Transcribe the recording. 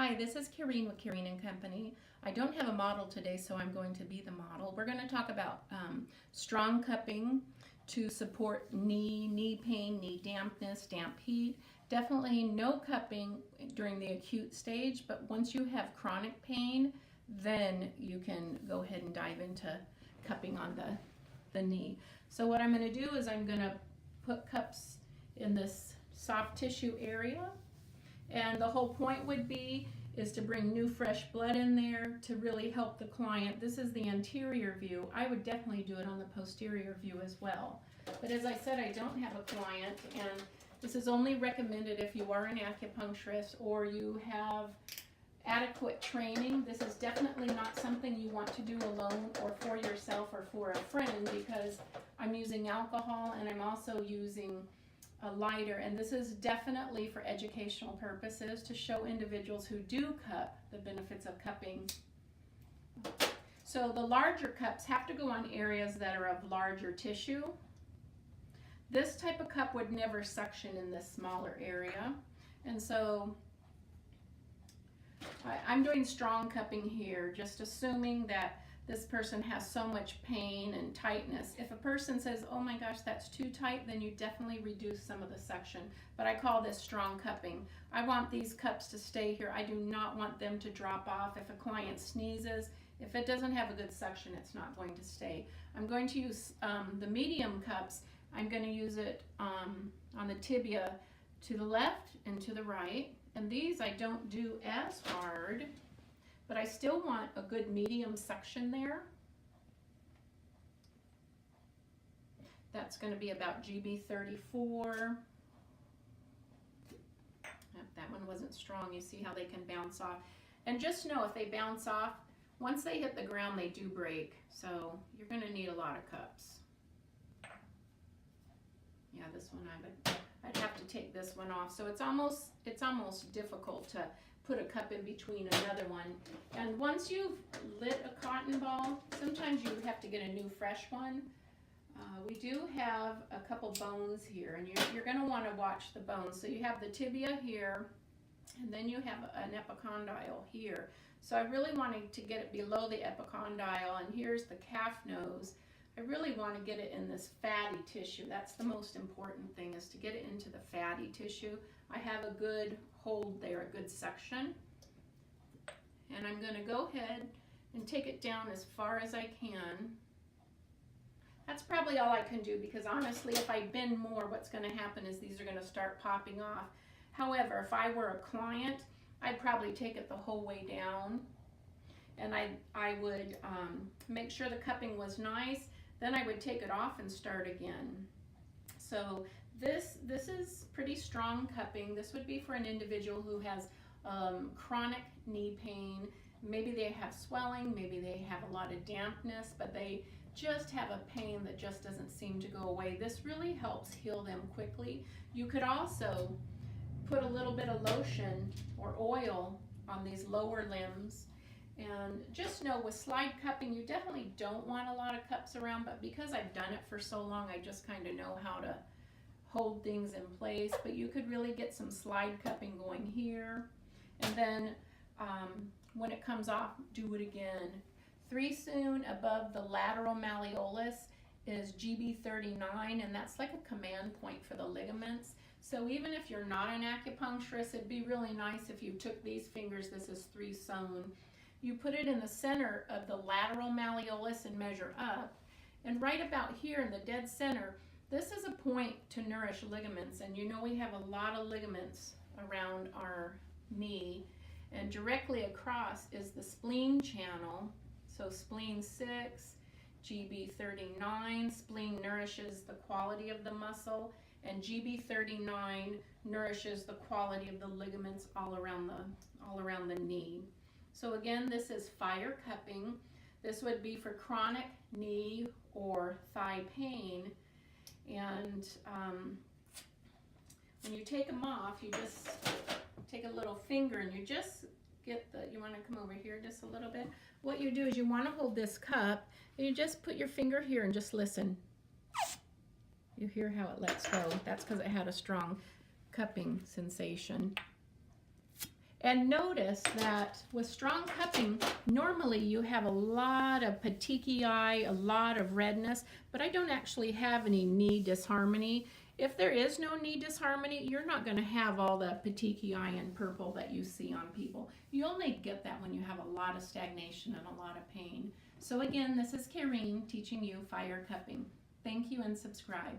Hi, this is Kareen with Kareen & Company. I don't have a model today, so I'm going to be the model. We're going to talk about strong cupping to support knee pain, knee dampness, damp heat. Definitely no cupping during the acute stage, but once you have chronic pain, then you can go ahead and dive into cupping on the knee. So what I'm going to do is I'm going to put cups in this soft tissue area. And the whole point would be is to bring new fresh blood in there to really help the client. This is the anterior view. I would definitely do it on the posterior view as well. But as I said, I don't have a client, and this is only recommended if you are an acupuncturist or you have adequate training. This is definitely not something you want to do alone or for yourself or for a friend, because I'm using alcohol and I'm also using a lighter, and this is definitely for educational purposes to show individuals who do cup the benefits of cupping. So the larger cups have to go on areas that are of larger tissue. This type of cup would never suction in this smaller area, and so I'm doing strong cupping here, just assuming that this person has so much pain and tightness. If a person says, oh my gosh, that's too tight, then you definitely reduce some of the suction. But I call this strong cupping. I want these cups to stay here. I do not want them to drop off. If a client sneezes, if it doesn't have a good suction, it's not going to stay. I'm going to use the medium cups. I'm going to use it on the tibia to the left and to the right. And these I don't do as hard, but I still want a good medium suction there. That's going to be about GB 34. That one wasn't strong. You see how they can bounce off. And just know if they bounce off, once they hit the ground, they do break. So you're going to need a lot of cups. Yeah, this one I'd have to take this one off. So it's almost difficult to put a cup in between another one. And once you've lit a cotton ball, sometimes you have to get a new fresh one. We do have a couple bones here, and you're going to want to watch the bones. So you have the tibia here, and then you have an epicondyle here. So I really wanted to get it below the epicondyle, and here's the calf nose. I really want to get it in this fatty tissue. That's the most important thing, is to get it into the fatty tissue. I have a good hold there, a good suction. And I'm going to go ahead and take it down as far as I can. That's probably all I can do, because honestly, if I bend more, what's going to happen is these are going to start popping off. However, if I were a client, I'd probably take it the whole way down. And I would make sure the cupping was nice. Then I would take it off and start again. So this is pretty strong cupping. This would be for an individual who has chronic knee pain. Maybe they have swelling, maybe they have a lot of dampness, but they just have a pain that just doesn't seem to go away. This really helps heal them quickly. You could also put a little bit of lotion or oil on these lower limbs. And just know with slide cupping, you definitely don't want a lot of cups around, but because I've done it for so long, I just kind of know how to hold things in place. But you could really get some slide cupping going here. And then when it comes off, do it again. 3 soon above the lateral malleolus is GB 39, and that's like a command point for the ligaments. So even if you're not an acupuncturist, it'd be really nice if you took these fingers, this is 3 sewn, you put it in the center of the lateral malleolus and measure up. And right about here in the dead center, this is a point to nourish ligaments. And you know we have a lot of ligaments around our knee. And directly across is the spleen channel. So spleen 6, GB 39. Spleen nourishes the quality of the muscle. And GB 39 nourishes the quality of the ligaments all around the knee. So again, this is fire cupping. This would be for chronic knee or thigh pain. And when you take them off, you just take a little finger and you just get you want to come over here just a little bit. What you do is you want to hold this cup and you just put your finger here and just listen. You hear how it lets go. That's because it had a strong cupping sensation. And notice that with strong cupping, normally you have a lot of petechiae, a lot of redness, but I don't actually have any knee disharmony. If there is no knee disharmony, you're not going to have all the petechiae and purple that you see on people. You only get that when you have a lot of stagnation and a lot of pain. So again, this is Karine teaching you fire cupping. Thank you and subscribe.